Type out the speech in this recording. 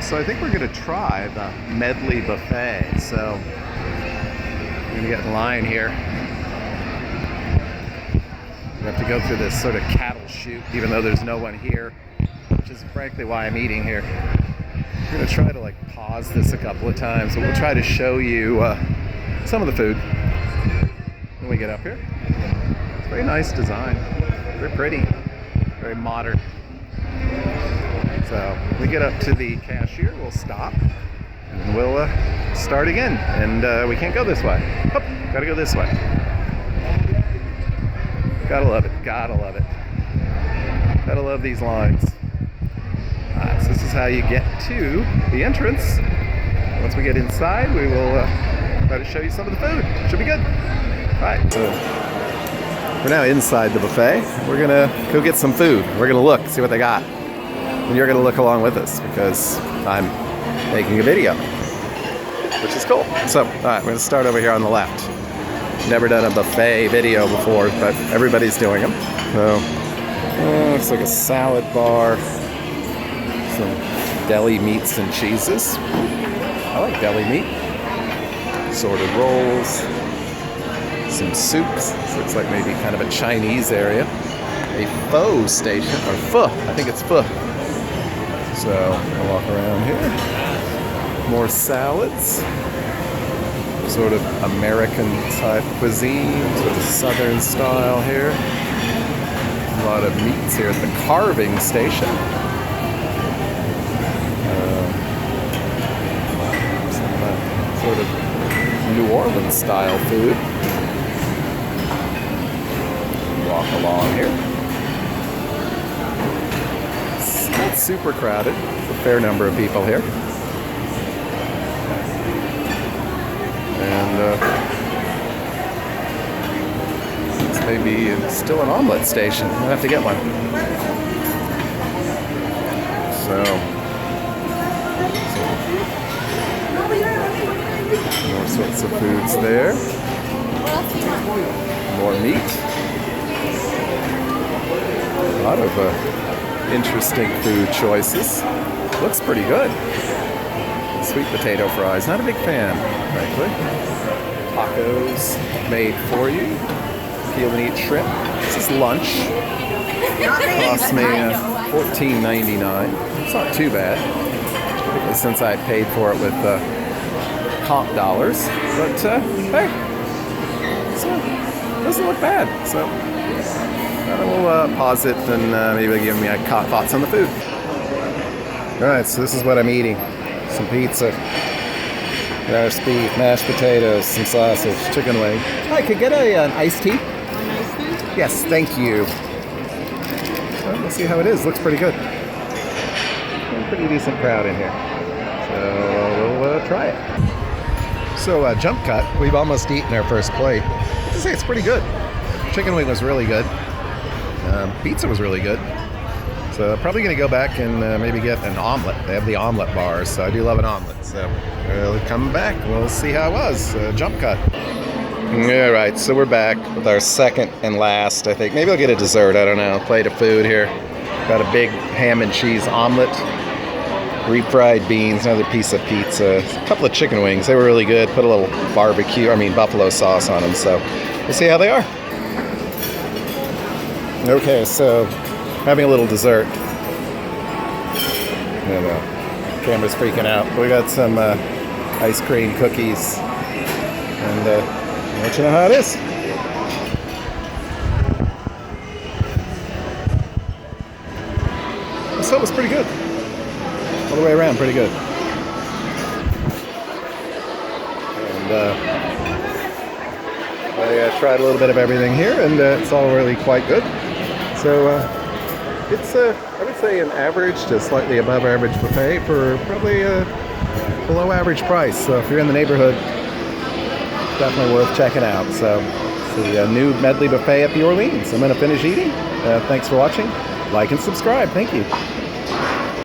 So I think we're going to try the Medley buffet. So we're going to get in line here. We have to go through this sort of cattle chute, even though there's no one here, which is frankly why I'm eating here. We're going to try to pause this a couple of times, but we'll try to show you some of the food when we get up here. It's a very nice design, very pretty, very modern. So when we get up to the cashier, we'll stop and we'll start again. And we can't go this way. Oh, gotta go this way. Gotta love it, gotta love it. Gotta love these lines. So this is how you get to the entrance. Once we get inside, we will try to show you some of the food. Should be good. All right, so we're now inside the buffet. We're gonna go get some food. We're gonna look, see what they got. And you're gonna look along with us because I'm making a video, which is cool. So, all right, we're gonna start over here on the left. Never done a buffet video before, but everybody's doing them. So, looks like a salad bar, some deli meats and cheeses. I like deli meat. Assorted rolls, some soups. This looks like maybe kind of a Chinese area. A pho station, or pho, I think it's pho. So, I'll walk around here. More salads. Sort of American type cuisine, sort of southern style here. A lot of meats here at the carving station. Some sort of New Orleans style food. Walk along here. It's not super crowded. There's a fair number of people here. And this may be still an omelet station. I'll have to get one. So, more sorts of foods there. More meat. A lot of interesting food choices. Looks pretty good. Sweet potato fries. Not a big fan, frankly. Tacos made for you. Peel and eat shrimp. This is lunch. Cost me $14.99. It's not too bad, particularly since I paid for it with comp dollars. But hey, so it doesn't look bad. So I will pause it and maybe give me thoughts on the food. All right, so this is what I'm eating. Some pizza, roast beef, mashed potatoes, some sausage, chicken wing. Hi, could get an iced tea? An iced tea? Yes, thank you. Well, let's see how it is. Looks pretty good. Pretty decent crowd in here. So we'll try it. So jump cut. We've almost eaten our first plate. I have to say it's pretty good. Chicken wing was really good. Pizza was really good. So probably going to go back and maybe get an omelet. They have the omelet bars, so I do love an omelet. So we'll come back. We'll see how it was. Jump cut. All right, so we're back with our second and last, I think. Maybe I'll get a dessert. I don't know. Plate of food here. Got a big ham and cheese omelet. Refried beans, another piece of pizza. A couple of chicken wings. They were really good. Put a little buffalo sauce on them. So we'll see how they are. Okay, so having a little dessert. And camera's freaking out. We got some ice cream cookies. And I'll let you know how it is. So it was pretty good. All the way around, pretty good. And I tried a little bit of everything here, and it's all really quite good. So it's, I would say, an average to slightly above average buffet for probably a below average price. So if you're in the neighborhood, definitely worth checking out. So it's the new Medley buffet at the Orleans. I'm going to finish eating. Thanks for watching. Like and subscribe. Thank you.